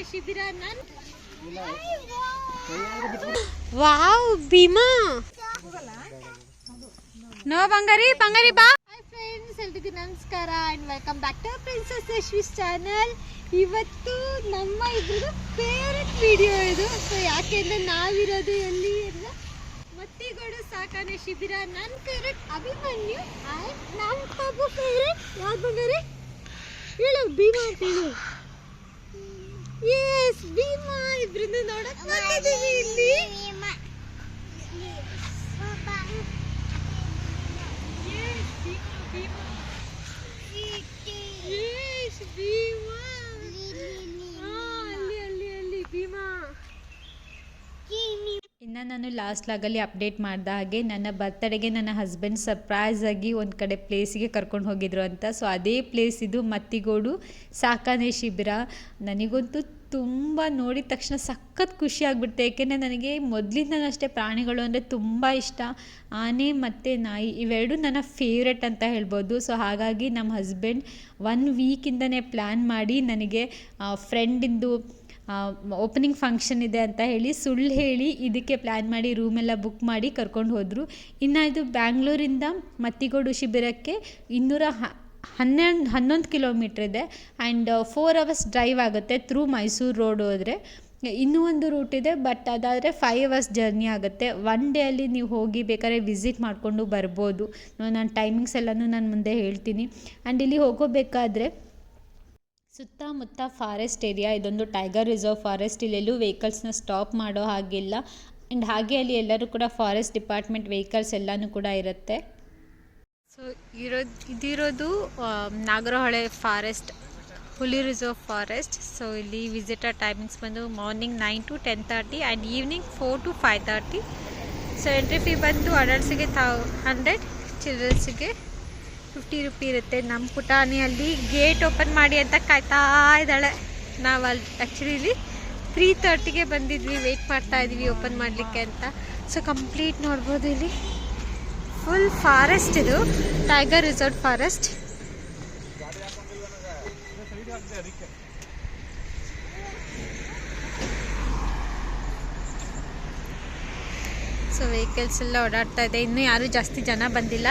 ಸಾಕಣೆ ಶಿಬಿರ. Wow Bima no ಬಂಗಾರಿ ಬಂಗಾರಿ ಬಾ. ಹಾಯ್ ಫ್ರೆಂಡ್ಸ್, ಎಲ್ರಿಗೂ ನಮಸ್ಕಾರ and welcome back to princess Yashvi's channel. ಇವತ್ತು ನಮ್ಮ ಇಬ್ಬರದು ಫೇವರೆಟ್ ವಿಡಿಯೋ ಇದು. ಸೊ ಯಾಕೆಂದ್ರೆ ನಾವಿರೋದು ಎಲ್ಲಿ ಅಂದ್ರೆ ಮತ್ತಿಗೋಡು ಸಾಕಣೆ ಶಿಬಿರ. ನನ್ನ ಫೇವರೆಟ್ ಅಭಿಮನ್ಯು ಆ್ಯಂಡ್ ನಮ್ಮ ಬಾಬು ಫೇವರೆಟ್ ಯಾರು ಬಂಗಾರಿ ಹೇಳು ಭೀಮಾ ಅಂತ ಹೇಳು. ಎಸ್ ಭೀಮಾ ಇಬ್ರಿಂದ ನೋಡಕ್ ಬಂದಿದ್ದೀವಿ ಇಲ್ಲಿ. ಇನ್ನು ನಾನು ಲಾಸ್ಟ್ ಲಾಗಲ್ಲಿ ಅಪ್ಡೇಟ್ ಮಾಡಿದ ಹಾಗೆ ನನ್ನ ಬರ್ತಡೆಗೆ ನನ್ನ ಹಸ್ಬೆಂಡ್ ಸರ್ಪ್ರೈಸ್ ಆಗಿ ಒಂದು ಕಡೆ ಪ್ಲೇಸಿಗೆ ಕರ್ಕೊಂಡು ಹೋಗಿದ್ರು ಅಂತ. ಸೊ ಅದೇ ಪ್ಲೇಸ್ ಇದು ಮತ್ತಿಗೋಡು ಸಾಕಣೆ ಶಿಬಿರ. ನನಗಂತೂ ತುಂಬ ನೋಡಿದ ತಕ್ಷಣ ಸಖತ್ ಖುಷಿ ಆಗಿಬಿಡುತ್ತೆ. ಏಕೆಂದರೆ ನನಗೆ ಮೊದಲಿಂದ ಅಷ್ಟೇ ಪ್ರಾಣಿಗಳು ಅಂದರೆ ತುಂಬ ಇಷ್ಟ. ಆನೆ ಮತ್ತು ನಾಯಿ ಇವೆರಡು ನನ್ನ ಫೇವ್ರೆಟ್ ಅಂತ ಹೇಳ್ಬೋದು. ಸೊ ಹಾಗಾಗಿ ನಮ್ಮ ಹಸ್ಬೆಂಡ್ 1 ವೀಕಿಂದನೇ ಪ್ಲ್ಯಾನ್ ಮಾಡಿ ನನಗೆ ಫ್ರೆಂಡಿಂದು ಓಪನಿಂಗ್ ಫಂಕ್ಷನ್ ಇದೆ ಅಂತ ಹೇಳಿ ಸುಳ್ಳು ಹೇಳಿ ಇದಕ್ಕೆ ಪ್ಲ್ಯಾನ್ ಮಾಡಿ ರೂಮೆಲ್ಲ ಬುಕ್ ಮಾಡಿ ಕರ್ಕೊಂಡು ಹೋದರು. ಇನ್ನು ಇದು ಬ್ಯಾಂಗ್ಳೂರಿಂದ ಮತ್ತಿಗೋಡು ಶಿಬಿರಕ್ಕೆ 211 ಕಿಲೋಮೀಟ್ರ್ ಇದೆ ಆ್ಯಂಡ್ 4 ಅವರ್ಸ್ ಡ್ರೈವ್ ಆಗುತ್ತೆ ಥ್ರೂ ಮೈಸೂರು ರೋಡ್ ಹೋದರೆ. ಇನ್ನೂ ಒಂದು ರೂಟ್ ಇದೆ, ಬಟ್ ಅದಾದರೆ 5 ಅವರ್ಸ್ ಜರ್ನಿ ಆಗುತ್ತೆ. 1 ಡೇ ಅಲ್ಲಿ ನೀವು ಹೋಗಿ ಬೇಕಾದ್ರೆ ವಿಸಿಟ್ ಮಾಡಿಕೊಂಡು ಬರ್ಬೋದು. ನಾನು ಟೈಮಿಂಗ್ಸ್ ಎಲ್ಲನೂ ನಾನು ಮುಂದೆ ಹೇಳ್ತೀನಿ. ಆ್ಯಂಡ್ ಇಲ್ಲಿ ಹೋಗೋಬೇಕಾದ್ರೆ ಸುತ್ತಮುತ್ತ ಫಾರೆಸ್ಟ್ ಏರಿಯಾ. ಇದೊಂದು ಟೈಗರ್ ರಿಸರ್ವ್ ಫಾರೆಸ್ಟ್. ಇಲ್ಲೆಲ್ಲೂ ವೆಹಿಕಲ್ಸ್ನ ಸ್ಟಾಪ್ ಮಾಡೋ ಹಾಗಿಲ್ಲ. ಆ್ಯಂಡ್ ಹಾಗೆ ಅಲ್ಲಿ ಎಲ್ಲರೂ ಕೂಡ ಫಾರೆಸ್ಟ್ ಡಿಪಾರ್ಟ್ಮೆಂಟ್ ವೆಹಿಕಲ್ಸ್ ಎಲ್ಲನೂ ಕೂಡ ಇರುತ್ತೆ. ಸೊ ಇದಿರೋದು ನಾಗರಹೊಳೆ ಫಾರೆಸ್ಟ್, ಹುಲಿ ರಿಸರ್ವ್ ಫಾರೆಸ್ಟ್. ಸೊ ಇಲ್ಲಿ ವಿಸಿಟರ್ ಟೈಮಿಂಗ್ಸ್ ಬಂದು morning 9 to 10:30 and evening 4 to 5:30. So entry fee ಬಂದು ಅಡಲ್ಟ್ಸಿಗೆ 100, ಚಿಲ್ಡ್ರನ್ಸಿಗೆ 50 ರೂಪಿ ಇರುತ್ತೆ. ನಮ್ಮ ಪುಟಾಣಿ ಅಲ್ಲಿ ಗೇಟ್ ಓಪನ್ ಮಾಡಿ ಅಂತ ಕಾಯ್ತಾ ಇದ್ದಾಳೆ. ನಾವು ಅಲ್ಲಿ ಆ್ಯಕ್ಚುಲಿ ಇಲ್ಲಿ 3:30ಗೆ ಬಂದಿದ್ವಿ, ವೆಯ್ಟ್ ಮಾಡ್ತಾ ಇದ್ವಿ ಓಪನ್ ಮಾಡಲಿಕ್ಕೆ ಅಂತ. ಸೊ ಕಂಪ್ಲೀಟ್ ನೋಡ್ಬೋದು ಇಲ್ಲಿ ಫುಲ್ ಫಾರೆಸ್ಟ್. ಇದು tiger reserve forest. So vehicles ಎಲ್ಲ ಓಡಾಡ್ತಾ ಇದೆ. ಇನ್ನೂ ಯಾರೂ ಜಾಸ್ತಿ ಜನ ಬಂದಿಲ್ಲ,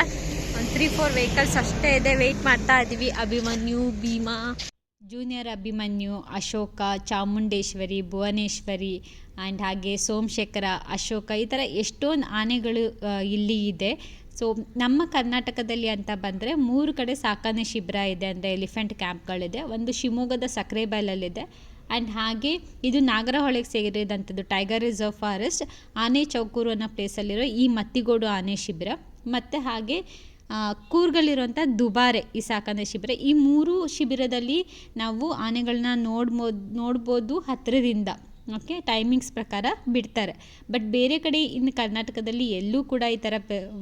ಒಂದು 3-4 ವೆಹಿಕಲ್ಸ್ ಅಷ್ಟೇ ಇದೆ. ವೆಯ್ಟ್ ಮಾಡ್ತಾ ಇದ್ದೀವಿ. ಅಭಿಮನ್ಯು, ಭೀಮಾ, ಜೂನಿಯರ್ ಅಭಿಮನ್ಯು, ಅಶೋಕ, ಚಾಮುಂಡೇಶ್ವರಿ, ಭುವನೇಶ್ವರಿ ಆ್ಯಂಡ್ ಹಾಗೆ ಸೋಮಶೇಖರ, ಅಶೋಕ, ಈ ಥರ ಎಷ್ಟೊಂದು ಆನೆಗಳು ಇಲ್ಲಿ ಇದೆ. ಸೊ ನಮ್ಮ ಕರ್ನಾಟಕದಲ್ಲಿ ಅಂತ ಬಂದರೆ 3 ಕಡೆ ಸಾಕಣೆ ಶಿಬಿರ ಇದೆ, ಅಂದರೆ ಎಲಿಫೆಂಟ್ ಕ್ಯಾಂಪ್ಗಳಿದೆ. ಒಂದು ಶಿವಮೊಗ್ಗದ ಸಕ್ರೆಬೈಲಲ್ಲಿದೆ ಆ್ಯಂಡ್ ಹಾಗೆ ಇದು ನಾಗರಹೊಳೆಗೆ ಸೇರಿದಂಥದ್ದು ಟೈಗರ್ ರಿಸರ್ವ್ ಫಾರೆಸ್ಟ್, ಆನೆ ಚೌಕೂರು ಅನ್ನೋ ಪ್ಲೇಸಲ್ಲಿರೋ ಈ ಮತ್ತಿಗೋಡು ಆನೆ ಶಿಬಿರ, ಮತ್ತು ಹಾಗೆ ಕೂರ್ಗಲ್ಲಿರುವಂಥ ದುಬಾರೆ ಈ ಸಾಕಣೆ ಶಿಬಿರ. ಈ 3 ಶಿಬಿರದಲ್ಲಿ ನಾವು ಆನೆಗಳನ್ನ ನೋಡ್ಬೋದು ಹತ್ತಿರದಿಂದ. ಓಕೆ, ಟೈಮಿಂಗ್ಸ್ ಪ್ರಕಾರ ಬಿಡ್ತಾರೆ. ಬಟ್ ಬೇರೆ ಕಡೆ ಇನ್ನು ಕರ್ನಾಟಕದಲ್ಲಿ ಎಲ್ಲೂ ಕೂಡ ಈ ಥರ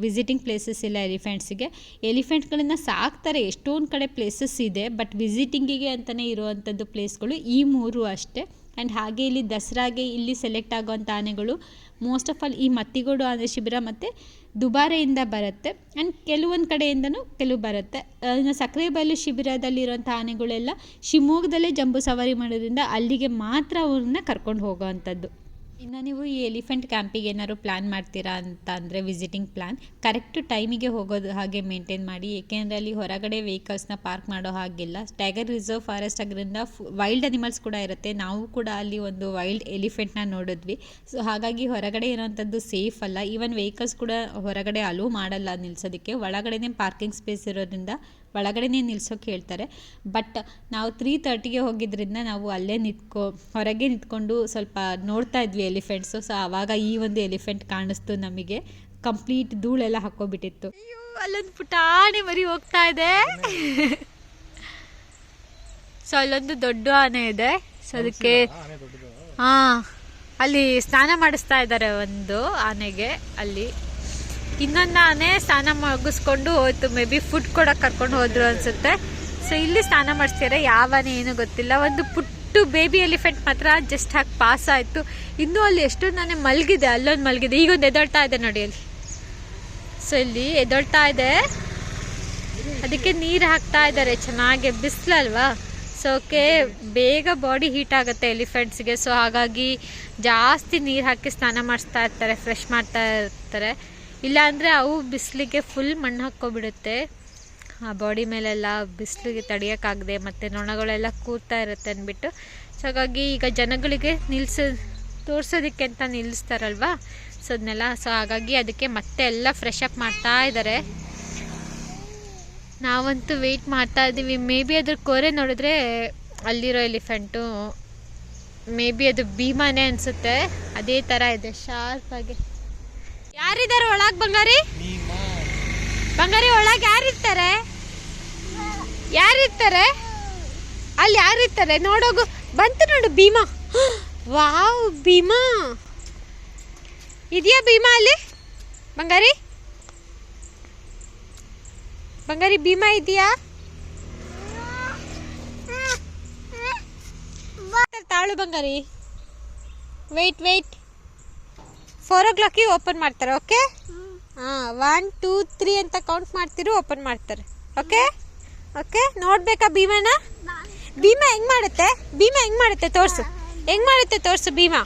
ವಿಸಿಟಿಂಗ್ ಪ್ಲೇಸಸ್ ಇಲ್ಲ ಎಲಿಫೆಂಟ್ಸಿಗೆ. ಎಲಿಫೆಂಟ್ಗಳನ್ನು ಸಾಕ್ತಾರೆ, ಎಷ್ಟೊಂದು ಕಡೆ ಪ್ಲೇಸಸ್ ಇದೆ, ಬಟ್ ವಿಸಿಟಿಂಗಿಗೆ ಅಂತಲೇ ಇರುವಂಥದ್ದು ಪ್ಲೇಸ್ಗಳು ಈ 3 ಅಷ್ಟೇ. ಆ್ಯಂಡ್ ಹಾಗೆ ಇಲ್ಲಿ ದಸರಾಗೆ ಇಲ್ಲಿ ಸೆಲೆಕ್ಟ್ ಆಗೋವಂಥ ಆನೆಗಳು ಮೋಸ್ಟ್ ಆಫ್ ಆಲ್ ಈ ಮತ್ತಿಗೋಡು ಆನೆ ಶಿಬಿರ ಮತ್ತು ದುಬಾರೆಯಿಂದ ಬರುತ್ತೆ. ಆ್ಯಂಡ್ ಕೆಲವೊಂದು ಕಡೆಯಿಂದನೂ ಕೆಲವು ಬರುತ್ತೆ. ಇನ್ನು ಸಕ್ರೆಬೈಲು ಶಿಬಿರದಲ್ಲಿರುವಂಥ ಆನೆಗಳೆಲ್ಲ ಶಿವಮೊಗ್ಗದಲ್ಲೇ ಜಂಬೂ ಸವಾರಿ ಮಾಡೋದ್ರಿಂದ ಅಲ್ಲಿಗೆ ಮಾತ್ರ ಅವ್ರನ್ನ ಕರ್ಕೊಂಡು ಹೋಗೋವಂಥದ್ದು. ಇನ್ನು ನೀವು ಈ ಎಲಿಫೆಂಟ್ ಕ್ಯಾಂಪಿಗೆ ಏನಾದ್ರು ಪ್ಲ್ಯಾನ್ ಮಾಡ್ತೀರಾ ಅಂತ ಅಂದರೆ ವಿಸಿಟಿಂಗ್ ಪ್ಲ್ಯಾನ್ ಕರೆಕ್ಟ್ ಟೈಮಿಗೆ ಹೋಗೋದು ಹಾಗೆ ಮೇಂಟೈನ್ ಮಾಡಿ. ಏಕೆಂದರೆ ಅಲ್ಲಿ ಹೊರಗಡೆ ವೆಹಿಕಲ್ಸ್ನ ಪಾರ್ಕ್ ಮಾಡೋ ಹಾಗಿಲ್ಲ. ಟೈಗರ್ ರಿಸರ್ವ್ ಫಾರೆಸ್ಟ್ ಆಗಿರೋದ್ರಿಂದ ವೈಲ್ಡ್ ಅನಿಮಲ್ಸ್ ಕೂಡ ಇರುತ್ತೆ. ನಾವು ಕೂಡ ಅಲ್ಲಿ ಒಂದು ವೈಲ್ಡ್ ಎಲಿಫೆಂಟ್ನ ನೋಡಿದ್ವಿ. ಸೊ ಹಾಗಾಗಿ ಹೊರಗಡೆ ಇರೋವಂಥದ್ದು ಸೇಫ್ ಅಲ್ಲ. ಈವನ್ ವೆಹಿಕಲ್ಸ್ ಕೂಡ ಹೊರಗಡೆ ಅಲೋ ಮಾಡಲ್ಲ ನಿಲ್ಸೋದಕ್ಕೆ. ಒಳಗಡೆನೇ ಪಾರ್ಕಿಂಗ್ ಸ್ಪೇಸ್ ಇರೋದ್ರಿಂದ ಒಳಗಡೆನೇ ನಿಲ್ಸೋಕೆ ಹೇಳ್ತಾರೆ. ಬಟ್ ನಾವು 3:30ಗೆ ಹೋಗಿದ್ದರಿಂದ ನಾವು ಅಲ್ಲೇ ಹೊರಗೆ ನಿಂತ್ಕೊಂಡು ಸ್ವಲ್ಪ ನೋಡ್ತಾ ಇದ್ವಿ ಎಲಿಫೆಂಟ್ಸು. ಸೊ ಆವಾಗ ಈ ಒಂದು ಎಲಿಫೆಂಟ್ ಕಾಣಿಸ್ತು ನಮಗೆ. ಕಂಪ್ಲೀಟ್ ಧೂಳೆಲ್ಲ ಹಾಕೋಬಿಟ್ಟಿತ್ತು. ಅಯ್ಯೋ, ಅಲ್ಲೊಂದು ಪುಟಾಣಿ ಮರಿ ಹೋಗ್ತಾ ಇದೆ. ಸೊ ಅಲ್ಲೊಂದು ದೊಡ್ಡ ಆನೆ ಇದೆ. ಸೊ ಅದಕ್ಕೆ ಅಲ್ಲಿ ಸ್ನಾನ ಮಾಡಿಸ್ತಾ ಇದ್ದಾರೆ ಒಂದು ಆನೆಗೆ. ಅಲ್ಲಿ ಇನ್ನೊಂದು ಆನೆ ಸ್ನಾನ ಮುಗಿಸ್ಕೊಂಡು ಹೋಯ್ತು. ಮೇ ಬಿ ಫುಡ್ ಕೊಡೋಕೆ ಕರ್ಕೊಂಡು ಹೋದ್ರು ಅನಿಸುತ್ತೆ. ಸೊ ಇಲ್ಲಿ ಸ್ನಾನ ಮಾಡಿಸ್ತಾರೆ. ಯಾವ ಆನೆ ಏನೂ ಗೊತ್ತಿಲ್ಲ. ಒಂದು ಪುಟ್ಟು ಬೇಬಿ ಎಲಿಫೆಂಟ್ ಮಾತ್ರ ಜಸ್ಟ್ ಹಾಕಿ ಪಾಸ್ ಆಯಿತು. ಇನ್ನೂ ಅಲ್ಲಿ ಎಷ್ಟೊಂದು ಆನೆ ಮಲಗಿದೆ. ಅಲ್ಲೊಂದು ಮಲಗಿದೆ, ಈಗೊಂದು ಎದೊಳ್ತಾ ಇದೆ ನೋಡಿ ಅಲ್ಲಿ. ಸೊ ಇಲ್ಲಿ ಎದೊಳ್ತಾ ಇದೆ, ಅದಕ್ಕೆ ನೀರು ಹಾಕ್ತಾ ಇದ್ದಾರೆ ಚೆನ್ನಾಗಿ. ಬಿಸಿಲಲ್ವಾ, ಸೊ ಓಕೆ ಬೇಗ ಬಾಡಿ ಹೀಟ್ ಆಗುತ್ತೆ ಎಲಿಫೆಂಟ್ಸ್ಗೆ. ಸೊ ಹಾಗಾಗಿ ಜಾಸ್ತಿ ನೀರು ಹಾಕಿ ಸ್ನಾನ ಮಾಡಿಸ್ತಾ ಇರ್ತಾರೆ, ಫ್ರೆಶ್ ಮಾಡ್ತಾ ಇರ್ತಾರೆ. ಇಲ್ಲಾಂದರೆ ಅವು ಬಿಸಿಲಿಗೆ ಫುಲ್ ಮಣ್ಣು ಹಾಕ್ಕೊಬಿಡುತ್ತೆ, ಆ ಬಾಡಿ ಮೇಲೆಲ್ಲ ಬಿಸಿಲಿಗೆ ತಡೆಯೋಕ್ಕಾಗದೆ ಮತ್ತು ನೊಣಗಳೆಲ್ಲ ಕೂರ್ತಾ ಇರುತ್ತೆ ಅಂದ್ಬಿಟ್ಟು. ಸೊ ಹಾಗಾಗಿ ಈಗ ಜನಗಳಿಗೆ ತೋರಿಸೋದಕ್ಕೆ ಅಂತ ನಿಲ್ಲಿಸ್ತಾರಲ್ವ, ಸೊ ಅದನ್ನೆಲ್ಲ. ಸೊ ಹಾಗಾಗಿ ಅದಕ್ಕೆ ಮತ್ತೆ ಎಲ್ಲ ಫ್ರೆಶ್ ಅಪ್ ಮಾಡ್ತಾ ಇದ್ದಾರೆ. ನಾವಂತೂ ವೆಯ್ಟ್ ಮಾಡ್ತಾ ಇದ್ದೀವಿ. ಮೇ ಬಿ ಅದ್ರ ಕೋರೆ ನೋಡಿದ್ರೆ ಅಲ್ಲಿರೋ ಎಲಿಫೆಂಟು ಮೇ ಬಿ ಅದು ಭೀಮಾನೇ ಅನಿಸುತ್ತೆ, ಅದೇ ಥರ ಇದೆ ಶಾರ್ಪಾಗಿ. ಯಾರಿದ್ದಾರೆ ಒಳಗೆ ಬಂಗಾರಿ? ಬಂಗಾರಿ ಒಳಗೆ ಯಾರಿರ್ತಾರೆ? ಯಾರಿರ್ತಾರೆ ಅಲ್ಲಿ? ಯಾರಿರ್ತಾರೆ ನೋಡೋಗು. ಬಂತು ನೋಡು ಭೀಮಾ. ವಾವ್, ಭೀಮಾ ಇದೆಯಾ? ಭೀಮಾ ಅಲ್ಲಿ ಬಂಗಾರಿ? ಬಂಗಾರಿ ಭೀಮಾ ಇದೆಯಾ? ತಾಳು ಬಂಗಾರಿ. ವೆಯ್ಟ್ 4 o'clock ಓಪನ್ ಮಾಡ್ತಾರೆ. ಓಕೆ, 1 2 3 ಅಂತ ಕೌಂಟ್ ಮಾಡ್ತಿರು, ಓಪನ್ ಮಾಡ್ತಾರೆ. Okay okay. ನೋಡ್ಬೇಕಾ ಭೀಮಾನ? ಭೀಮಾ ಹೆಂಗ್ ಮಾಡುತ್ತೆ ತೋರ್ಸು. ಹೆಂಗ್ ಮಾಡುತ್ತೆ ತೋರ್ಸು. ಭೀಮಾ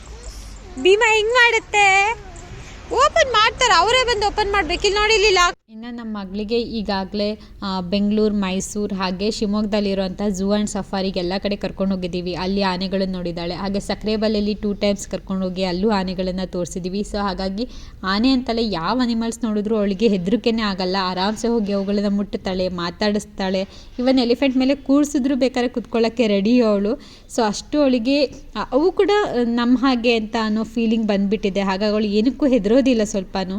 ಹೆಂಗ್ ಮಾಡುತ್ತೆ? ಓಪನ್ ಮಾಡ್ತಾರೆ, ಅವರೇ ಬಂದು ಓಪನ್ ಮಾಡ್ಬೇಕು. ಇಲ್ಲಿ ನೋಡಿ, ಇಲ್ಲಿ ಲಾಕ್. ಇನ್ನು ನಮ್ಮ ಮಗಳಿಗೆ ಈಗಾಗಲೇ ಬೆಂಗಳೂರು, ಮೈಸೂರು ಹಾಗೆ ಶಿವಮೊಗ್ಗದಲ್ಲಿರುವಂಥ ಝೂ ಆ್ಯಂಡ್ ಸಫಾರಿಗೆ ಎಲ್ಲ ಕಡೆ ಕರ್ಕೊಂಡು ಹೋಗಿದ್ದೀವಿ. ಅಲ್ಲಿ ಆನೆಗಳನ್ನು ನೋಡಿದ್ದಾಳೆ. ಹಾಗೆ ಸಕ್ರೆಬಾಲಲ್ಲಿ 2 times ಕರ್ಕೊಂಡು ಹೋಗಿ ಅಲ್ಲೂ ಆನೆಗಳನ್ನು ತೋರಿಸಿದ್ದೀವಿ. ಸೊ ಹಾಗಾಗಿ ಆನೆ ಅಂತಲೇ ಯಾವ ಅನಿಮಲ್ಸ್ ನೋಡಿದ್ರು ಅವಳಿಗೆ ಹೆದರಿಕೆನೇ ಆಗಲ್ಲ. ಆರಾಮ್ಸೆ ಹೋಗಿ ಅವುಗಳನ್ನ ಮುಟ್ಟುತ್ತಾಳೆ, ಮಾತಾಡಿಸ್ತಾಳೆ. ಇವನ್ ಎಲಿಫೆಂಟ್ ಮೇಲೆ ಕೂರಿಸಿದ್ರು ಬೇಕಾದ್ರೆ ಕುತ್ಕೊಳ್ಳೋಕ್ಕೆ ರೆಡಿ ಅವಳು. ಸೊ ಅಷ್ಟು ಅವಳಿಗೆ ಅವು ಕೂಡ ನಮ್ಮ ಹಾಗೆ ಅಂತ ಅನ್ನೋ ಫೀಲಿಂಗ್ ಬಂದುಬಿಟ್ಟಿದೆ. ಹಾಗಾಗಿ ಅವಳು ಏನಕ್ಕೂ ಹೆದರೋದಿಲ್ಲ ಸ್ವಲ್ಪನೂ.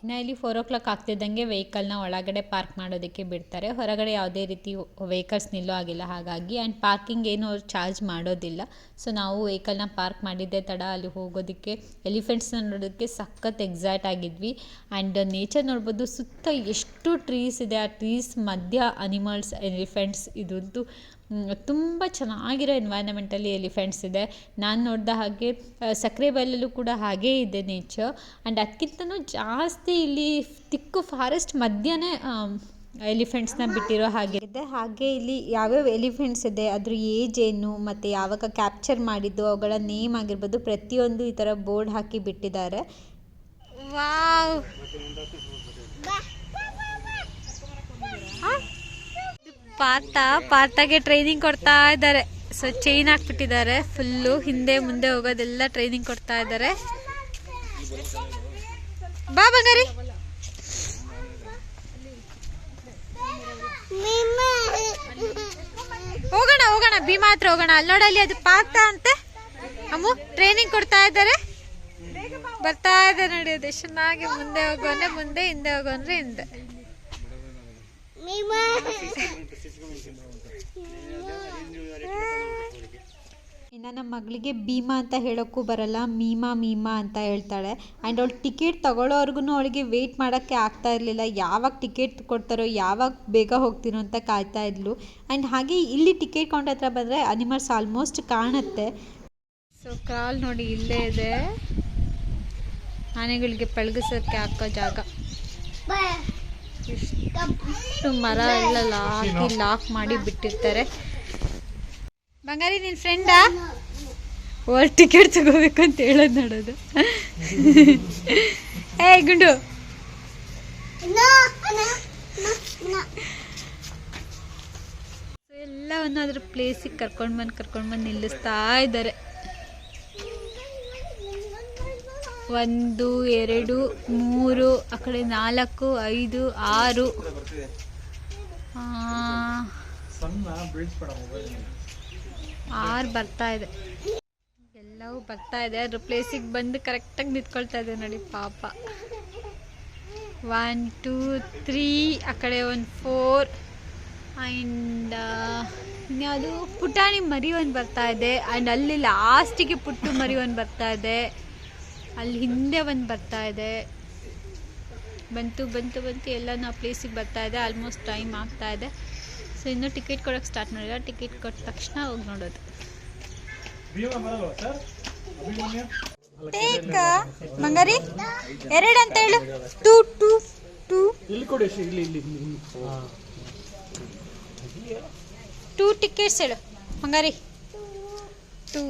ಇನ್ನು ಇಲ್ಲಿ 4 o'clock ಆಗ್ತಿದ್ದಂಗೆ ವೆಹಿಕಲ್ನ ಒಳಗಡೆ ಪಾರ್ಕ್ ಮಾಡೋದಕ್ಕೆ ಬಿಡ್ತಾರೆ. ಹೊರಗಡೆ ಯಾವುದೇ ರೀತಿ ವೆಹಿಕಲ್ಸ್ ನಿಲ್ಲೋ ಆಗಿಲ್ಲ ಹಾಗಾಗಿ. ಆ್ಯಂಡ್ ಪಾರ್ಕಿಂಗ್ ಏನು ಅವ್ರು ಚಾರ್ಜ್ ಮಾಡೋದಿಲ್ಲ. ಸೊ ನಾವು ವೆಹಿಕಲ್ನ ಪಾರ್ಕ್ ಮಾಡಿದ್ದೆ ತಡ ಅಲ್ಲಿ ಹೋಗೋದಕ್ಕೆ. ಎಲಿಫೆಂಟ್ಸ್ನ ನೋಡೋದಕ್ಕೆ ಸಖತ್ ಎಕ್ಸೈಟ್ ಆಗಿದ್ವಿ. ಆ್ಯಂಡ್ ನೇಚರ್ ನೋಡ್ಬೋದು, ಸುತ್ತ ಎಷ್ಟು ಟ್ರೀಸ್ ಇದೆ. ಆ ಟ್ರೀಸ್ ಮಧ್ಯ ಅನಿಮಲ್ಸ್, ಎಲಿಫೆಂಟ್ಸ್, ಇದಂತೂ ತುಂಬ ಚೆನ್ನಾಗಿರೋ ಎನ್ವೈರನ್ಮೆಂಟಲ್ಲಿ ಎಲಿಫೆಂಟ್ಸ್ ಇದೆ. ನಾನು ನೋಡಿದ ಹಾಗೆ ಸಕ್ರೆಬೈಲಲ್ಲೂ ಕೂಡ ಹಾಗೇ ಇದೆ ನೇಚರ್. ಆ್ಯಂಡ್ ಅದಕ್ಕಿಂತನೂ ಜಾಸ್ತಿ ಇಲ್ಲಿ ತಿಕ್ಕು ಫಾರೆಸ್ಟ್ ಮಧ್ಯನೇ ಎಲಿಫೆಂಟ್ಸ್ನ ಬಿಟ್ಟಿರೋ ಹಾಗೆ ಇದೆ. ಹಾಗೆ ಇಲ್ಲಿ ಯಾವ್ಯಾವ ಎಲಿಫೆಂಟ್ಸ್ ಇದೆ, ಅದ್ರ ಏಜ್ ಏನು, ಮತ್ತು ಯಾವಾಗ ಕ್ಯಾಪ್ಚರ್ ಮಾಡಿದ್ದು, ಅವುಗಳ ನೇಮ್ ಆಗಿರ್ಬೋದು, ಪ್ರತಿಯೊಂದು ಈ ಥರ ಬೋರ್ಡ್ ಹಾಕಿ ಬಿಟ್ಟಿದ್ದಾರೆ. ವಾವ್, ಪಾರ್ಥಗೆ ಟ್ರೈನಿಂಗ್ ಕೊಡ್ತಾ ಇದ್ದಾರೆ. ಸೊ ಚೈನ್ ಹಾಕ್ಬಿಟ್ಟಿದ್ದಾರೆ ಫುಲ್ಲು, ಹಿಂದೆ ಮುಂದೆ ಹೋಗೋದೆಲ್ಲ ಟ್ರೈನಿಂಗ್ ಕೊಡ್ತಾ ಇದ್ದಾರೆ. ಬಾ ಬಂಗಾರಿ. ಹೋಗೋಣ ಭೀಮಾ ಹತ್ರ ಹೋಗೋಣ. ಅಲ್ಲಿ ನೋಡಲ್ಲಿ ಅದು ಪಾರ್ಥ ಅಂತೆ. ಅಮ್ಮು ಟ್ರೈನಿಂಗ್ ಕೊಡ್ತಾ ಇದ್ದಾರೆ. ಬರ್ತಾ ಇದೆ ನೋಡಿ, ಅದು ಚೆನ್ನಾಗಿ ಮುಂದೆ ಹೋಗೋನೆ ಮುಂದೆ, ಹಿಂದೆ ಹೋಗೋನ್ರೆ ಹಿಂದೆ. ಇನ್ನು ನಮ್ಮ ಮಗಳಿಗೆ ಭೀಮಾ ಅಂತ ಹೇಳೋಕ್ಕೂ ಬರಲ್ಲ, ಮೀಮಾ ಅಂತ ಹೇಳ್ತಾಳೆ. ಆ್ಯಂಡ್ ಅವಳು ಟಿಕೆಟ್ ತಗೊಳ್ಳೋವರೆಗೂ ಅವಳಿಗೆ ವೆಯ್ಟ್ ಮಾಡೋಕ್ಕೆ ಆಗ್ತಾ ಇರಲಿಲ್ಲ. ಯಾವಾಗ ಟಿಕೆಟ್ ಕೊಡ್ತಾರೋ, ಯಾವಾಗ ಬೇಗ ಹೋಗ್ತೀನೋ ಅಂತ ಕಾಯ್ತಾ ಇದ್ಲು. ಆ್ಯಂಡ್ ಹಾಗೆ ಇಲ್ಲಿ ಟಿಕೆಟ್ ಕೌಂಟರ್ ಹತ್ರ ಬಂದರೆ ಅನಿಮಲ್ಸ್ ಆಲ್ಮೋಸ್ಟ್ ಕಾಣುತ್ತೆ. ಸೊ ಕ್ರಾಲ್ ನೋಡಿ ಇಲ್ಲೇ ಇದೆ, ಆನೆಗಳಿಗೆ ಪಳಗಿಸೋಕ್ಕೆ ಹಾಕೋ ಜಾಗ. ಇಷ್ಟು ಮರ ಎಲ್ಲ ಲಾಕ್ ಮಾಡಿ ಬಿಟ್ಟಿರ್ತಾರೆ. ಬಂಗಾರಿ ನಿನ್ನ ಫ್ರೆಂಡಾ? ಟಿಕೆಟ್ ತಗೋಬೇಕು ಅಂತ ಹೇಳೋದು ನೋಡೋದು. ಏ ಗುಂಡು, ಎಲ್ಲವನ್ನು ಅದ್ರ ಪ್ಲೇಸಿಗೆ ಕರ್ಕೊಂಡು ಬಂದು ನಿಲ್ಲಿಸ್ತಾ ಇದ್ದಾರೆ. 1 2 3 ಆ ಕಡೆ 4 5 6 6 ಬರ್ತಾ ಇದೆ. ಎಲ್ಲವೂ ಬರ್ತಾ ಇದೆ. ಅದ್ರ ಪ್ಲೇಸಿಗೆ ಬಂದು ಕರೆಕ್ಟಾಗಿ ನಿಂತ್ಕೊಳ್ತಾ ಇದೆ ನೋಡಿ ಪಾಪ. 1 2 3 ಆ ಕಡೆ 1 4 ಆ್ಯಂಡ್ ಇನ್ಯಾವುದು ಪುಟಾಣಿ ಮರಿ ಒಂದು ಬರ್ತಾ ಇದೆ. ಆ್ಯಂಡ್ ಅಲ್ಲಿ ಲಾಸ್ಟಿಗೆ ಪುಟ್ಟು ಮರಿ ಒಂದು ಬರ್ತಾ ಇದೆ. ಅಲ್ಲಿ ಹಿಂದೆ ಒಂದು ಬರ್ತಾ ಇದೆ. ಬಂತು ಎಲ್ಲನೂ ಆ ಪ್ಲೇಸಿಗೆ ಬರ್ತಾ ಇದೆ. ಆಲ್ಮೋಸ್ಟ್ ಟೈಮ್ ಆಗ್ತಾ ಇದೆ. ಸೊ ಇನ್ನೂ ಟಿಕೆಟ್ ಕೊಡೋಕ್ಕೆ ಸ್ಟಾರ್ಟ್ ಮಾಡಿಲ್ಲ. ಟಿಕೆಟ್ ಕೊಟ್ಟ ತಕ್ಷಣ ಹೋಗಿ ನೋಡೋದು. ಬಂಗಾರಿ 2 ಅಂತ ಹೇಳು. 2 ಟಿಕೆಟ್ಸ್ ಹೇಳು. ಬಂಗಾರಿ 2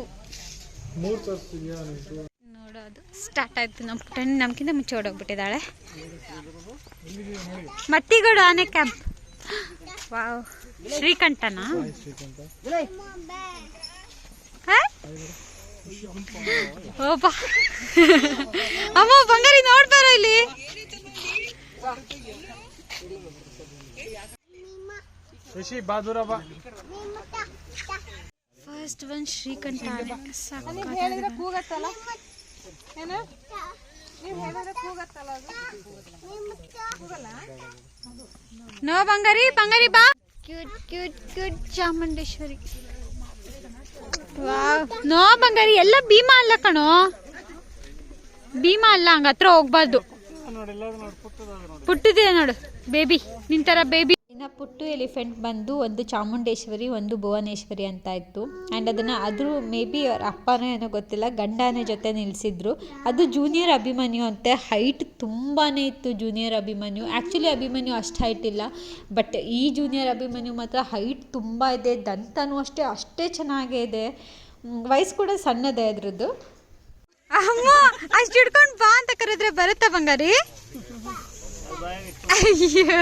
ನೋಡೋದು ಸ್ಟಾರ್ಟ್ ಆಯ್ತು. ನಮ್ಮ ಪುಟ್ಟಣ್ಣಿ ನಮ್ಗಿಂತ ಮುಂಚೆ ಓಡೋಗ್ಬಿಟ್ಟಿದ್ದಾಳೆ. ಮತ್ತಿಗೋಡು ಆನೆ ಕ್ಯಾಂಪ್. ವಾವ್, ಶ್ರೀಕಂಠನಾ? ಓಪಾ ಅಮ್ಮ ಬಂಗಾರಿ ನೋಡ್ಬಾರ ಇಲ್ಲಿ. ಫಸ್ಟ್ ಒನ್ ಶ್ರೀಕಂಠ ಆನೆ. ನೋ ಬಂಗಾರಿ, ಬಂಗಾರಿ ಬಾ. Cute cute cute Chamundeshwari. Wow, no ಬಂಗಾರಿ, ಎಲ್ಲ ಭೀಮಾ ಅಲ್ಲ ಕಣೋ, ಭೀಮಾ ಅಲ್ಲ, ಹಂಗ ಹತ್ರ ಹೋಗ್ಬಾರ್ದು. ಪುಟ್ಟಿದೆ ನೋಡು ಬೇಬಿ, ನಿಂತರ ಬೇಬಿ. ಇನ್ನು ಪುಟ್ಟು ಎಲಿಫೆಂಟ್ ಬಂದು ಒಂದು ಚಾಮುಂಡೇಶ್ವರಿ, ಒಂದು ಭುವನೇಶ್ವರಿ ಅಂತ ಇತ್ತು. ಆ್ಯಂಡ್ ಅದನ್ನು ಅದ್ರ ಮೇ ಬಿ ಅವ್ರ ಅಪ್ಪನೋ ಏನೋ ಗೊತ್ತಿಲ್ಲ, ಗಂಡನ ಜೊತೆ ನಿಲ್ಲಿಸಿದ್ರು. ಅದು ಜೂನಿಯರ್ ಅಭಿಮನ್ಯು ಅಂತೆ. ಹೈಟ್ ತುಂಬಾ ಇತ್ತು ಜೂನಿಯರ್ ಅಭಿಮನ್ಯು. ಆ್ಯಕ್ಚುಲಿ ಅಭಿಮನ್ಯು ಅಷ್ಟು ಹೈಟ್ ಇಲ್ಲ, ಬಟ್ ಈ ಜೂನಿಯರ್ ಅಭಿಮನ್ಯು ಮಾತ್ರ ಹೈಟ್ ತುಂಬ ಇದೆ. ದಂತನೂ ಅಷ್ಟೇ ಚೆನ್ನಾಗೇ ಇದೆ. ವಯಸ್ಸು ಕೂಡ ಸಣ್ಣದೇ ಅದ್ರದ್ದು. ಅಮ್ಮ ಅಷ್ಟು ಹಿಡ್ಕೊಂಡು ಬಾ ಅಂತ ಕರೆದ್ರೆ ಬರುತ್ತಾ ಬಂಗಾರಿ? ಅಯ್ಯೋ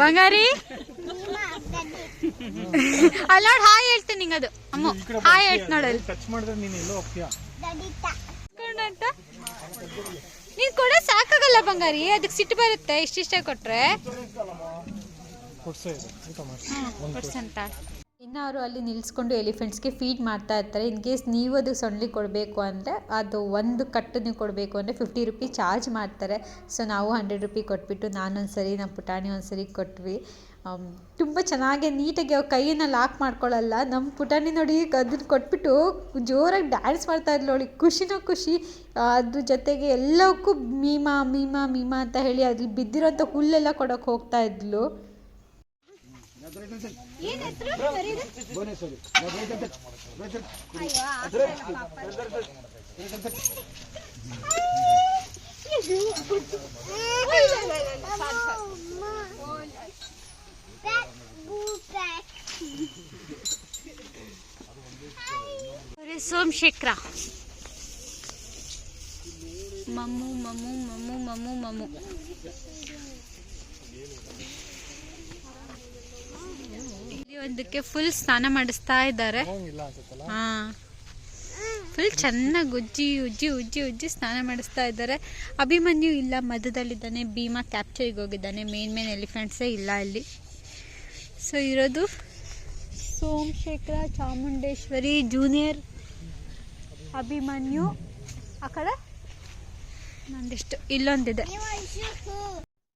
ಬಂಗಾರಿ ಅಲ್ಲ ಹಾಯ್ ಹೇಳ್ತೀನಿ ನಿಂಗೆ. ಅದು ಅಮ್ಮ ಹಾಯ್ ಹೇಳ್ತ ನೋಡಲ್ಲಿ. ನೀನ್ ಕೂಡ ಸಾಕಾಗಲ್ಲ ಬಂಗಾರಿ, ಅದಕ್ಕೆ ಸಿಟ್ಟು ಬರುತ್ತೆ ಇಷ್ಟಿಷ್ಟೇ ಕೊಟ್ರೆ. ಇನ್ನು ಅವರು ಅಲ್ಲಿ ನಿಲ್ಲಿಸ್ಕೊಂಡು ಎಲಿಫೆಂಟ್ಸ್ಗೆ ಫೀಡ್ ಮಾಡ್ತಾ ಇರ್ತಾರೆ. ಇನ್ ಕೇಸ್ ನೀವು ಅದು ಸೊಂಡ್ಲಿ ಕೊಡಬೇಕು ಅಂದರೆ, ಅದು ಒಂದು ಕಟ್ಟು ನೀವು ಕೊಡಬೇಕು ಅಂದರೆ 50 ರೂಪಿ ಚಾರ್ಜ್ ಮಾಡ್ತಾರೆ. ಸೊ ನಾವು 100 ರೂಪಿ ಕೊಟ್ಬಿಟ್ಟು, ನಾನೊಂದ್ಸರಿ ನಮ್ಮ ಪುಟಾಣಿ ಒಂದ್ಸರಿ ಕೊಟ್ವಿ. ತುಂಬ ಚೆನ್ನಾಗಿ ನೀಟಾಗಿ ಅವ್ರ ಕೈಯನ್ನು ಲಾಕ್ ಮಾಡ್ಕೊಳ್ಳಲ್ಲ. ನಮ್ಮ ಪುಟಾಣಿ ನೋಡಿ ಅದನ್ನು ಕೊಟ್ಬಿಟ್ಟು ಜೋರಾಗಿ ಡ್ಯಾನ್ಸ್ ಮಾಡ್ತಾ ಇದ್ಲು. ಅವಳಿಗೆ ಖುಷಿನೋ ಖುಷಿ. ಅದ್ರ ಜೊತೆಗೆ ಎಲ್ಲಕ್ಕೂ ಮೀಮಾ ಮೀಮಾ ಮೀಮಾ ಅಂತ ಹೇಳಿ ಅದ್ರಲ್ಲಿ ಬಿದ್ದಿರೋಂಥ ಹುಲ್ಲೆಲ್ಲ ಕೊಡೋಕೆ ಹೋಗ್ತಾ ಇದ್ಲು. ಸೋಮಶೇಖರ ಮಮ್ಮು ಮಮ್ಮು ಮಮ್ಮು ಮಮ್ಮು ಮಮ್ಮು. ಒಂದಕ್ಕೆ ಫುಲ್ ಸ್ನಾನ ಮಾಡಿಸ್ತಾ ಇದ್ದಾರೆ. ಹಾ, ಫುಲ್ ಚೆನ್ನಾಗಿ ಉಜ್ಜಿ ಉಜ್ಜಿ ಉಜ್ಜಿ ಉಜ್ಜಿ ಸ್ನಾನ ಮಾಡಿಸ್ತಾ ಇದ್ದಾರೆ. ಅಭಿಮನ್ಯು ಇಲ್ಲ, ಮಧ್ಯದಲ್ಲಿದ್ದಾನೆ. ಭೀಮಾ ಕ್ಯಾಪ್ಚರಿಗೆ ಹೋಗಿದ್ದಾನೆ. ಮೇನ್ ಎಲಿಫೆಂಟ್ಸೇ ಇಲ್ಲ ಇಲ್ಲಿ. ಸೊ ಇರೋದು ಸೋಮಶೇಖರ, ಚಾಮುಂಡೇಶ್ವರಿ, ಜೂನಿಯರ್ ಅಭಿಮನ್ಯು. ಆ ಕಡೆ ನಂದಿಷ್ಟು ಇಲ್ಲೊಂದಿದೆ.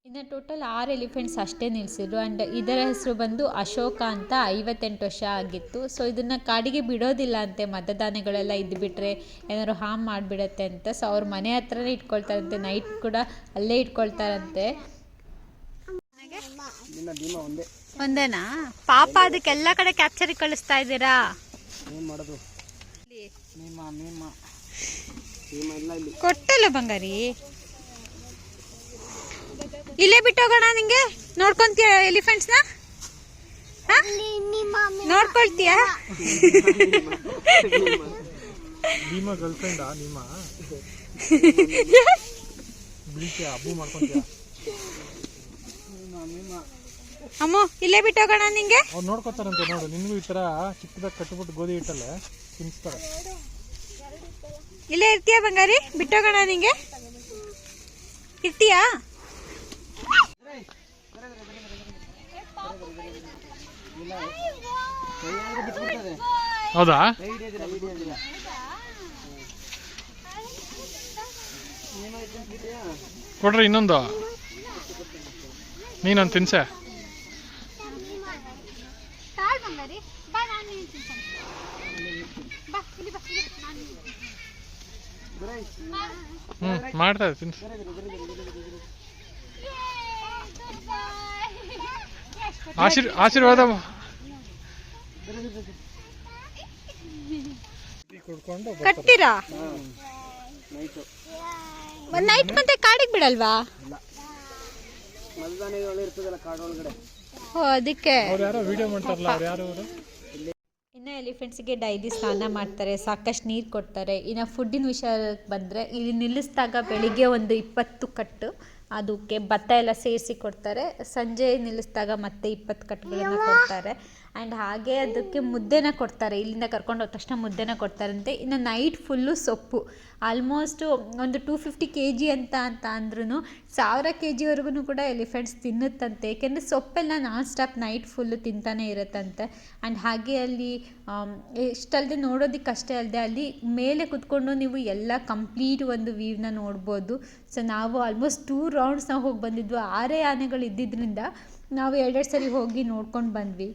ಇನ್ನು ಟೋಟಲ್ 6 ಎಲಿಫೆಂಟ್ಸ್ ಅಷ್ಟೇ ನಿಲ್ಲಿಸಿದ್ರು. ಆ್ಯಂಡ್ ಇದರ ಹೆಸರು ಬಂದು ಅಶೋಕ ಅಂತ. 58 ವರ್ಷ ಆಗಿತ್ತು. ಸೊ ಇದನ್ನು ಕಾಡಿಗೆ ಬಿಡೋದಿಲ್ಲ ಅಂತೆ. ಮತದಾನಗಳೆಲ್ಲ ಇದ್ದುಬಿಟ್ರೆ ಏನಾದ್ರು ಹಾಮ್ ಮಾಡಿಬಿಡತ್ತೆ ಅಂತ. ಸೊ ಅವ್ರ ಮನೆ ಹತ್ರನೇ ಇಟ್ಕೊಳ್ತಾರಂತೆ. ನೈಟ್ ಕೂಡ ಅಲ್ಲೇ ಇಟ್ಕೊಳ್ತಾರಂತೆ. ಒಂದೇನಾ ಪಾಪ? ಅದಕ್ಕೆಲ್ಲ ಕಡೆ ಕ್ಯಾಪ್ಚರಿಗೆ ಕಳಿಸ್ತಾ ಇದ್ದೀರಾ? ಕೊಟ್ಟಲ್ಲ ಬಂಗಾರಿ, ಇಲ್ಲೇ ಬಿಟ್ಟೋಗೋಣ. ನಿಂಗೆ ನೋಡ್ಕೊಂತೀಯ ಎಲಿಫೆಂಟ್ಸ್ನ? ನೋಡ್ಕೊಳ್ತೀಯ? ಅಮ್ಮ ಇಲ್ಲೇ ಬಿಟ್ಟೋಗೋಣ ನಿಂಗೆ. ನೋಡ್ಕೊತಾರಂತೆ ನೋಡು. ನಿನ್ಗೂ ಈ ತರ ಚಿಕ್ಕದಾಗ ಕಟ್ಬಿಟ್ಟು ಗೋಧಿ ಹಿಟ್ಟಲ್ಲೇ ತಿನ್ಸ್ತಾರೆ. ಇಲ್ಲೇ ಇರ್ತೀಯ ಬಂಗಾರಿ? ಬಿಟ್ಟೋಗೋಣ ನಿಂಗೆ? ಇರ್ತೀಯಾ? ಹೌದಾ? ಕೊಡ್ರಿ ಇನ್ನೊಂದು. ನೀನೊಂದು ತಿನ್ಸೆ. ಮಾಡ್ತಾ ತಿನ್ಸ. ಆಶೀರ್ವಾದ ಕಟ್ತೀರಾ? ನೈಟ್ ಮತ್ತೆ ಕಾಡಿಗೆ ಬಿಡಲ್ವಾ? ಓ ಅದಕ್ಕೆ. ಅವ್ರು ಯಾರೋ ವಿಡಿಯೋ ಮಾಡ್ತಾರಲ್ಲ, ಅವ್ರು ಯಾರು ಅವರು? ಇನ್ನು ಎಲಿಫೆಂಟ್ಸ್ಗೆ ಡೈಲಿ ಸ್ನಾನ ಮಾಡ್ತಾರೆ, ಸಾಕಷ್ಟು ನೀರು ಕೊಡ್ತಾರೆ. ಇನ್ನು ಫುಡ್ಡಿನ ವಿಷಯಕ್ಕೆ ಬಂದರೆ ಇಲ್ಲಿ ನಿಲ್ಲಿಸಿದಾಗ ಬೆಳಿಗ್ಗೆ ಒಂದು 20 ಕಟ್ಟು ಅದಕ್ಕೆ ಭತ್ತ ಎಲ್ಲ ಸೇರಿಸಿ ಕೊಡ್ತಾರೆ. ಸಂಜೆ ನಿಲ್ಲಿಸಿದಾಗ ಮತ್ತೆ 20 ಕಟ್ಟುಗಳನ್ನು ಕೊಡ್ತಾರೆ. ಆ್ಯಂಡ್ ಹಾಗೆ ಅದಕ್ಕೆ ಮುದ್ದೆನ ಕೊಡ್ತಾರೆ. ಇಲ್ಲಿಂದ ಕರ್ಕೊಂಡು ಹೋದ ತಕ್ಷಣ ಮುದ್ದೆನ ಕೊಡ್ತಾರಂತೆ. ಇನ್ನು ನೈಟ್ ಫುಲ್ಲು ಸೊಪ್ಪು, ಆಲ್ಮೋಸ್ಟು ಒಂದು 250 kg ಅಂತ ಅಂದ್ರೂ 1000 kgವರೆಗೂ ಕೂಡ ಎಲಿಫೆಂಟ್ಸ್ ತಿನ್ನುತ್ತಂತೆ. ಏಕೆಂದರೆ ಸೊಪ್ಪೆಲ್ಲ ನಾನ್ ಸ್ಟಾಪ್ ನೈಟ್ ಫುಲ್ಲು ತಿಂತಾನೆ ಇರುತ್ತಂತೆ. ಆ್ಯಂಡ್ ಹಾಗೆ ಅಲ್ಲಿ ಇಷ್ಟಲ್ಲದೆ ನೋಡೋದಕ್ಕಷ್ಟೇ ಅಲ್ಲದೆ ಅಲ್ಲಿ ಮೇಲೆ ಕುತ್ಕೊಂಡು ನೀವು ಎಲ್ಲ ಕಂಪ್ಲೀಟ್ ಒಂದು ವ್ಯೂನ ನೋಡ್ಬೋದು. ಸೊ ನಾವು ಆಲ್ಮೋಸ್ಟ್ 2 ರೌಂಡ್ಸ್ ನಾವು ಹೋಗಿ ಬಂದಿದ್ವು. 6 ಆನೆಗಳು ಇದ್ದಿದ್ದರಿಂದ ನಾವು 2 ಸರಿ ಹೋಗಿ ನೋಡ್ಕೊಂಡು ಬಂದ್ವಿ.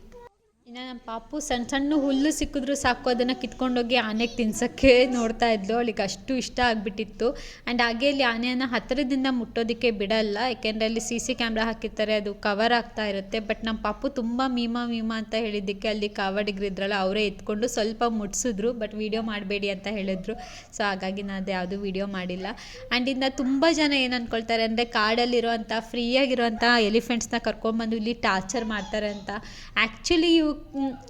ಇನ್ನು ನಮ್ಮ ಪಾಪು ಸಣ್ಣ ಸಣ್ಣ ಹುಲ್ಲು ಸಿಕ್ಕಿದ್ರು ಸಾಕು ಅದನ್ನು ಕಿತ್ಕೊಂಡೋಗಿ ಆನೆಗೆ ತಿನ್ಸೋಕ್ಕೆ ನೋಡ್ತಾ ಇದ್ಲು. ಅವಳಿಗೆ ಅಷ್ಟು ಇಷ್ಟ ಆಗಿಬಿಟ್ಟಿತ್ತು. ಆ್ಯಂಡ್ ಹಾಗೆ ಇಲ್ಲಿ ಆನೆಯನ್ನು ಹತ್ತಿರದಿಂದ ಮುಟ್ಟೋದಕ್ಕೆ ಬಿಡಲ್ಲ, ಯಾಕೆಂದರೆ ಅಲ್ಲಿ CC ಕ್ಯಾಮ್ರಾ ಹಾಕಿರ್ತಾರೆ, ಅದು ಕವರ್ ಆಗ್ತಾ ಇರುತ್ತೆ. ಬಟ್ ನಮ್ಮ ಪಾಪು ತುಂಬ ಮೀಮಾ ಅಂತ ಹೇಳಿದ್ದಕ್ಕೆ ಅಲ್ಲಿ ಕಾವಡಿಗರಿದ್ರಲ್ಲ ಅವರೇ ಎತ್ಕೊಂಡು ಸ್ವಲ್ಪ ಮುಟ್ಸಿದ್ರು. ಬಟ್ ವೀಡಿಯೋ ಮಾಡಬೇಡಿ ಅಂತ ಹೇಳಿದ್ರು. ಸೊ ಹಾಗಾಗಿ ನಾನು ಅದು ಯಾವುದೂ ವೀಡಿಯೋ ಮಾಡಿಲ್ಲ. ಆ್ಯಂಡ್ ಇನ್ನು ತುಂಬ ಜನ ಏನು ಅಂದ್ಕೊಳ್ತಾರೆ ಅಂದರೆ ಕಾಡಲ್ಲಿರೋವಂಥ ಫ್ರೀಯಾಗಿರೋವಂಥ ಎಲಿಫೆಂಟ್ಸ್ನ ಕರ್ಕೊಂಡ್ಬಂದು ಇಲ್ಲಿ ಟಾರ್ಚರ್ ಮಾಡ್ತಾರೆ ಅಂತ. ಆ್ಯಕ್ಚುಲಿ ಇವು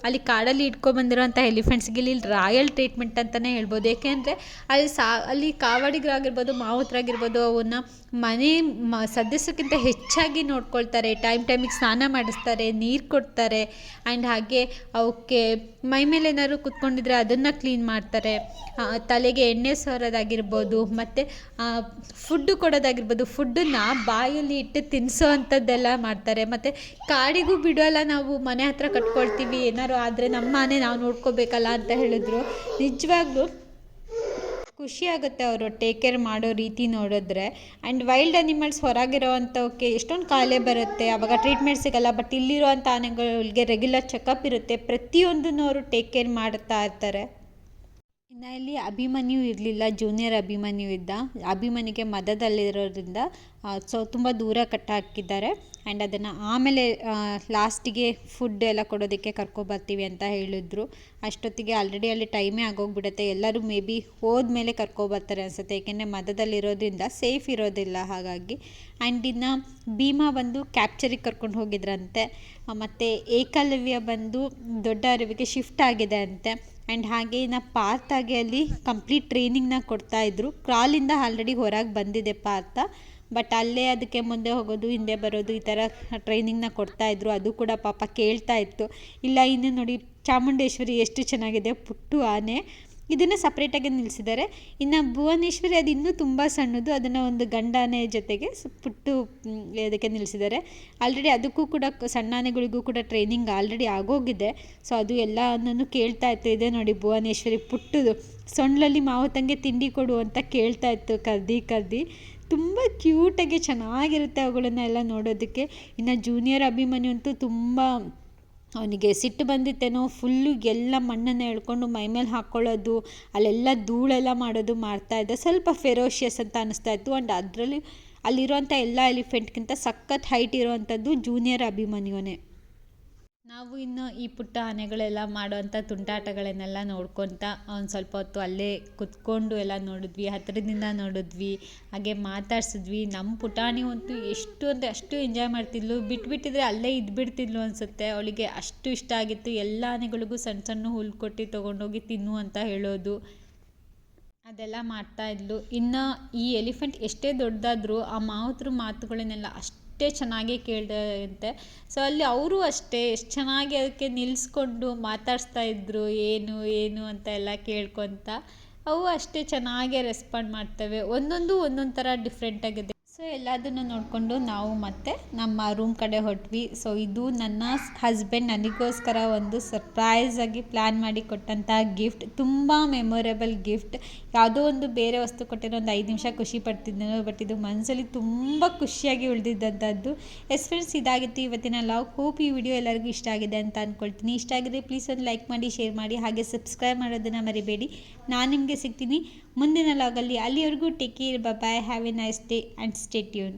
ಅಲ್ಲಿ ಕಾಡಲ್ಲಿ ಇಟ್ಕೊಂಡ್ಬಂದಿರೋಂಥ ಎಲಿಫೆಂಟ್ಸ್ಗೆ ಇಲ್ಲಿ ರಾಯಲ್ ಟ್ರೀಟ್ಮೆಂಟ್ ಅಂತಲೇ ಹೇಳ್ಬೋದು. ಏಕೆಂದರೆ ಅಲ್ಲಿ ಕಾವಡಿಗರಾಗಿರ್ಬೋದು, ಮಾವುತರಾಗಿರ್ಬೋದು, ಅವನ್ನ ಮನೆ ಸದಸ್ಯಕ್ಕಿಂತ ಹೆಚ್ಚಾಗಿ ನೋಡ್ಕೊಳ್ತಾರೆ. ಟೈಮಿಗೆ ಸ್ನಾನ ಮಾಡಿಸ್ತಾರೆ, ನೀರು ಕೊಡ್ತಾರೆ. ಆ್ಯಂಡ್ ಹಾಗೆ ಅವಕ್ಕೆ ಮೈ ಮೇಲೆ ಏನಾದ್ರು ಕುತ್ಕೊಂಡಿದ್ರೆ ಅದನ್ನು ಕ್ಲೀನ್ ಮಾಡ್ತಾರೆ. ತಲೆಗೆ ಎಣ್ಣೆ ಸೋರೋದಾಗಿರ್ಬೋದು, ಮತ್ತು ಫುಡ್ಡು ಕೊಡೋದಾಗಿರ್ಬೋದು, ಫುಡ್ಡನ್ನು ಬಾಯಲ್ಲಿ ಇಟ್ಟು ತಿನ್ನಿಸೋ ಅಂಥದ್ದೆಲ್ಲ ಮಾಡ್ತಾರೆ. ಮತ್ತು ಕಾಡಿಗೂ ಬಿಡೋಲ್ಲ, ನಾವು ಮನೆ ಹತ್ರ ಕಟ್ಕೊಳ್ತೀವಿ, ಏನಾರು ಆದರೆ ನಮ್ಮ ಮನೆ ನಾವು ನೋಡ್ಕೋಬೇಕಲ್ಲ ಅಂತ ಹೇಳಿದ್ರು. ನಿಜವಾಗ್ಲೂ ಖುಷಿ ಆಗುತ್ತೆ ಅವರು ಟೇಕ್ ಕೇರ್ ಮಾಡೋ ರೀತಿ ನೋಡಿದ್ರೆ. ಆ್ಯಂಡ್ ವೈಲ್ಡ್ ಅನಿಮಲ್ಸ್ ಹೊರಗಿರೋ ಅಂಥವಕ್ಕೆ ಎಷ್ಟೊಂದು ಕಾಯಿಲೆ ಬರುತ್ತೆ, ಆವಾಗ ಟ್ರೀಟ್ಮೆಂಟ್ ಸಿಗೋಲ್ಲ. ಬಟ್ ಇಲ್ಲಿರುವಂಥ ಆನೆಗಳಿಗೆ ರೆಗ್ಯುಲರ್ ಚೆಕಪ್ ಇರುತ್ತೆ, ಪ್ರತಿಯೊಂದನ್ನು ಅವರು ಟೇಕ್ ಕೇರ್ ಮಾಡ್ತಾ ಇರ್ತಾರೆ. ಇನ್ನು ಇಲ್ಲಿ ಅಭಿಮನ್ಯು ಇರಲಿಲ್ಲ, ಜೂನಿಯರ್ ಅಭಿಮನ್ಯು ಇದ್ದ. ಅಭಿಮನ್ಯುಗೆ ಮದದಲ್ಲಿರೋದ್ರಿಂದ ಸೊ ತುಂಬ ದೂರ ಕಟ್ಟಾಕಿದ್ದಾರೆ. ಆ್ಯಂಡ್ ಅದನ್ನು ಆಮೇಲೆ ಲಾಸ್ಟಿಗೆ ಫುಡ್ ಎಲ್ಲ ಕೊಡೋದಕ್ಕೆ ಕರ್ಕೊಬರ್ತೀವಿ ಅಂತ ಹೇಳಿದ್ರು. ಅಷ್ಟೊತ್ತಿಗೆ ಆಲ್ರೆಡಿ ಅಲ್ಲಿ ಟೈಮೇ ಆಗೋಗ್ಬಿಡುತ್ತೆ. ಎಲ್ಲರೂ ಮೇ ಬಿ ಹೋದ್ಮೇಲೆ ಕರ್ಕೊಬರ್ತಾರೆ ಅನಿಸುತ್ತೆ, ಏಕೆಂದರೆ ಮದದಲ್ಲಿರೋದ್ರಿಂದ ಸೇಫ್ ಇರೋದಿಲ್ಲ ಹಾಗಾಗಿ. ಆ್ಯಂಡ್ ಇನ್ನು ಭೀಮಾ ಬಂದು ಕ್ಯಾಪ್ಚರಿಗೆ ಕರ್ಕೊಂಡು ಹೋಗಿದ್ರಂತೆ. ಮತ್ತು ಏಕಲವ್ಯ ಬಂದು ದೊಡ್ಡ ಅರಿವಿಗೆ ಶಿಫ್ಟ್ ಆಗಿದೆ ಅಂತೆ. ಆ್ಯಂಡ್ ಹಾಗೆ ಇನ್ನು ಪಾರ್ಥಾಗೆ ಅಲ್ಲಿ ಕಂಪ್ಲೀಟ್ ಟ್ರೈನಿಂಗ್ನ ಕೊಡ್ತಾಯಿದ್ರು. ಕ್ರಾಲಿಂದ ಆಲ್ರೆಡಿ ಹೊರಗೆ ಬಂದಿದೆ ಪಾರ್ಥ, ಬಟ್ ಅಲ್ಲೇ ಅದಕ್ಕೆ ಮುಂದೆ ಹೋಗೋದು, ಹಿಂದೆ ಬರೋದು, ಈ ಥರ ಟ್ರೈನಿಂಗ್ನ ಕೊಡ್ತಾಯಿದ್ರು. ಅದು ಕೂಡ ಪಾಪ ಕೇಳ್ತಾ ಇತ್ತು. ಇಲ್ಲ ಇನ್ನು ನೋಡಿ ಚಾಮುಂಡೇಶ್ವರಿ ಎಷ್ಟು ಚೆನ್ನಾಗಿದೆ, ಪುಟ್ಟು ಆನೆ. ಇದನ್ನು ಸಪ್ರೇಟಾಗಿ ನಿಲ್ಲಿಸಿದ್ದಾರೆ. ಇನ್ನು ಭುವನೇಶ್ವರಿ ಅದು ಇನ್ನೂ ತುಂಬ ಸಣ್ಣದು, ಅದನ್ನು ಒಂದು ಗಂಡ ಆನೆ ಜೊತೆಗೆ ಪುಟ್ಟು ಅದಕ್ಕೆ ನಿಲ್ಲಿಸಿದ್ದಾರೆ. ಆಲ್ರೆಡಿ ಅದಕ್ಕೂ ಕೂಡ ಸಣ್ಣ ಆನೆಗಳಿಗೂ ಕೂಡ ಟ್ರೈನಿಂಗ್ ಆಲ್ರೆಡಿ ಆಗೋಗಿದೆ. ಸೊ ಅದು ಎಲ್ಲನೂ ಕೇಳ್ತಾ ಇತ್ತು. ಇದೆ ನೋಡಿ ಭುವನೇಶ್ವರಿ ಪುಟ್ಟದು ಸೊಂಡ್ಲಲ್ಲಿ ಮಾವುತಂಗೆ ತಿಂಡಿ ಕೊಡು ಅಂತ ಕೇಳ್ತಾ ಇತ್ತು ಕರ್ದು. ತುಂಬ ಕ್ಯೂಟಾಗಿ ಚೆನ್ನಾಗಿರುತ್ತೆ ಅವುಗಳನ್ನೆಲ್ಲ ನೋಡೋದಕ್ಕೆ. ಇನ್ನು ಜೂನಿಯರ್ ಅಭಿಮನ್ಯು ಅಂತೂ ತುಂಬ ಅವನಿಗೆ ಸಿಟ್ಟು ಬಂದಿತ್ತೇನೋ, ಫುಲ್ಲು ಎಲ್ಲ ಮಣ್ಣನ್ನು ಎಳ್ಕೊಂಡು ಮೈಮೇಲೆ ಹಾಕ್ಕೊಳ್ಳೋದು, ಅಲ್ಲೆಲ್ಲ ಧೂಳೆಲ್ಲ ಮಾಡೋದು ಮಾಡ್ತಾಯಿದ್ದ. ಸ್ವಲ್ಪ ಫೆರೋಷಿಯಸ್ ಅಂತ ಅನ್ನಿಸ್ತಾ ಇತ್ತು. ಆ್ಯಂಡ್ ಅದರಲ್ಲಿ ಅಲ್ಲಿರೋಂಥ ಎಲ್ಲ ಎಲಿಫೆಂಟ್ಗಿಂತ ಸಖತ್ ಹೈಟ್ ಇರೋವಂಥದ್ದು ಜೂನಿಯರ್ ಅಭಿಮನ್ಯುನೇ. ನಾವು ಇನ್ನು ಈ ಪುಟ್ಟ ಆನೆಗಳೆಲ್ಲ ಮಾಡೋವಂಥ ತುಂಟಾಟಗಳನ್ನೆಲ್ಲ ನೋಡ್ಕೊತ ಒಂದು ಸ್ವಲ್ಪ ಹೊತ್ತು ಅಲ್ಲೇ ಕುತ್ಕೊಂಡು ಎಲ್ಲ ನೋಡಿದ್ವಿ, ಹತ್ತಿರದಿಂದ ನೋಡಿದ್ವಿ, ಹಾಗೆ ಮಾತಾಡ್ಸಿದ್ವಿ. ನಮ್ಮ ಪುಟಾಣಿ ಅಂತೂ ಎಷ್ಟು ಅಂದರೆ ಅಷ್ಟು ಎಂಜಾಯ್ ಮಾಡ್ತಿದ್ಲು. ಬಿಟ್ಬಿಟ್ಟಿದ್ರೆ ಅಲ್ಲೇ ಇದ್ಬಿಡ್ತಿದ್ಲು ಅನಿಸುತ್ತೆ. ಅವಳಿಗೆ ಅಷ್ಟು ಇಷ್ಟ ಆಗಿತ್ತು. ಎಲ್ಲ ಆನೆಗಳಿಗೂ ಸಣ್ಣ ಸಣ್ಣ ಹುಲ್ಲು ಕೊಟ್ಟು ತೊಗೊಂಡೋಗಿ ತಿನ್ನು ಅಂತ ಹೇಳೋದು, ಅದೆಲ್ಲ ಮಾಡ್ತಾಯಿದ್ಲು. ಇನ್ನು ಈ ಎಲಿಫೆಂಟ್ ಎಷ್ಟೇ ದೊಡ್ಡದಾದರೂ ಆ ಮಾವುತರ ಮಾತುಗಳನ್ನೆಲ್ಲ ಅಷ್ಟೇ ಚೆನ್ನಾಗಿ ಕೇಳ್ದಂತೆ. ಸೊ ಅಲ್ಲಿ ಅವರು ಅಷ್ಟೇ ಎಷ್ಟು ಚೆನ್ನಾಗಿ ಅದಕ್ಕೆ ನಿಲ್ಲಿಸ್ಕೊಂಡು ಮಾತಾಡಿಸ್ತಾ ಇದ್ರು, ಏನು ಅಂತ ಎಲ್ಲ ಕೇಳ್ಕೊತ. ಅವು ಅಷ್ಟೇ ಚೆನ್ನಾಗೇ ರೆಸ್ಪಾಂಡ್ ಮಾಡ್ತವೆ. ಒಂದೊಂದು ಒಂದೊಂದು ಥರ ಡಿಫ್ರೆಂಟಾಗಿದೆ. ಸೊ ಎಲ್ಲದನ್ನು ನೋಡಿಕೊಂಡು ನಾವು ಮತ್ತೆ ನಮ್ಮ ರೂಮ್ ಕಡೆ ಹೊರಟ್ವಿ. ಸೊ ಇದು ನನ್ನ ಹಸ್ಬೆಂಡ್ ನನಗೋಸ್ಕರ ಒಂದು ಸರ್ಪ್ರೈಸಾಗಿ ಪ್ಲ್ಯಾನ್ ಮಾಡಿ ಕೊಟ್ಟಂಥ ಗಿಫ್ಟ್. ತುಂಬ ಮೆಮೊರೇಬಲ್ ಗಿಫ್ಟ್. ಯಾವುದೋ ಒಂದು ಬೇರೆ ವಸ್ತು ಕೊಟ್ಟಿರೋ ಒಂದು 5 ನಿಮಿಷ ಖುಷಿ ಪಡ್ತಿದ್ದೇನೆ, ಬಟ್ ಇದು ಮನಸ್ಸಲ್ಲಿ ತುಂಬ ಖುಷಿಯಾಗಿ ಉಳಿದಿದ್ದಂಥದ್ದು. ಎಸ್ ಫ್ರೆಂಡ್ಸ್, ಇದಾಗಿತ್ತು ಇವತ್ತಿನ ಲಾಗ್. ಹೋಪ್ ಈ ವಿಡಿಯೋ ಎಲ್ಲರಿಗೂ ಇಷ್ಟ ಆಗಿದೆ ಅಂತ ಅಂದ್ಕೊಳ್ತೀನಿ. ಇಷ್ಟ ಆಗಿದೆ ಪ್ಲೀಸ್ ಒಂದು ಲೈಕ್ ಮಾಡಿ, ಶೇರ್ ಮಾಡಿ, ಹಾಗೆ ಸಬ್ಸ್ಕ್ರೈಬ್ ಮಾಡೋದನ್ನು ಮರಿಬೇಡಿ. ನಾನು ನಿಮಗೆ ಸಿಗ್ತೀನಿ ಮುಂದಿನ ಲಾಗಲ್ಲಿ. ಅಲ್ಲಿವರೆಗೂ take care, bye, have a nice day and stay tune.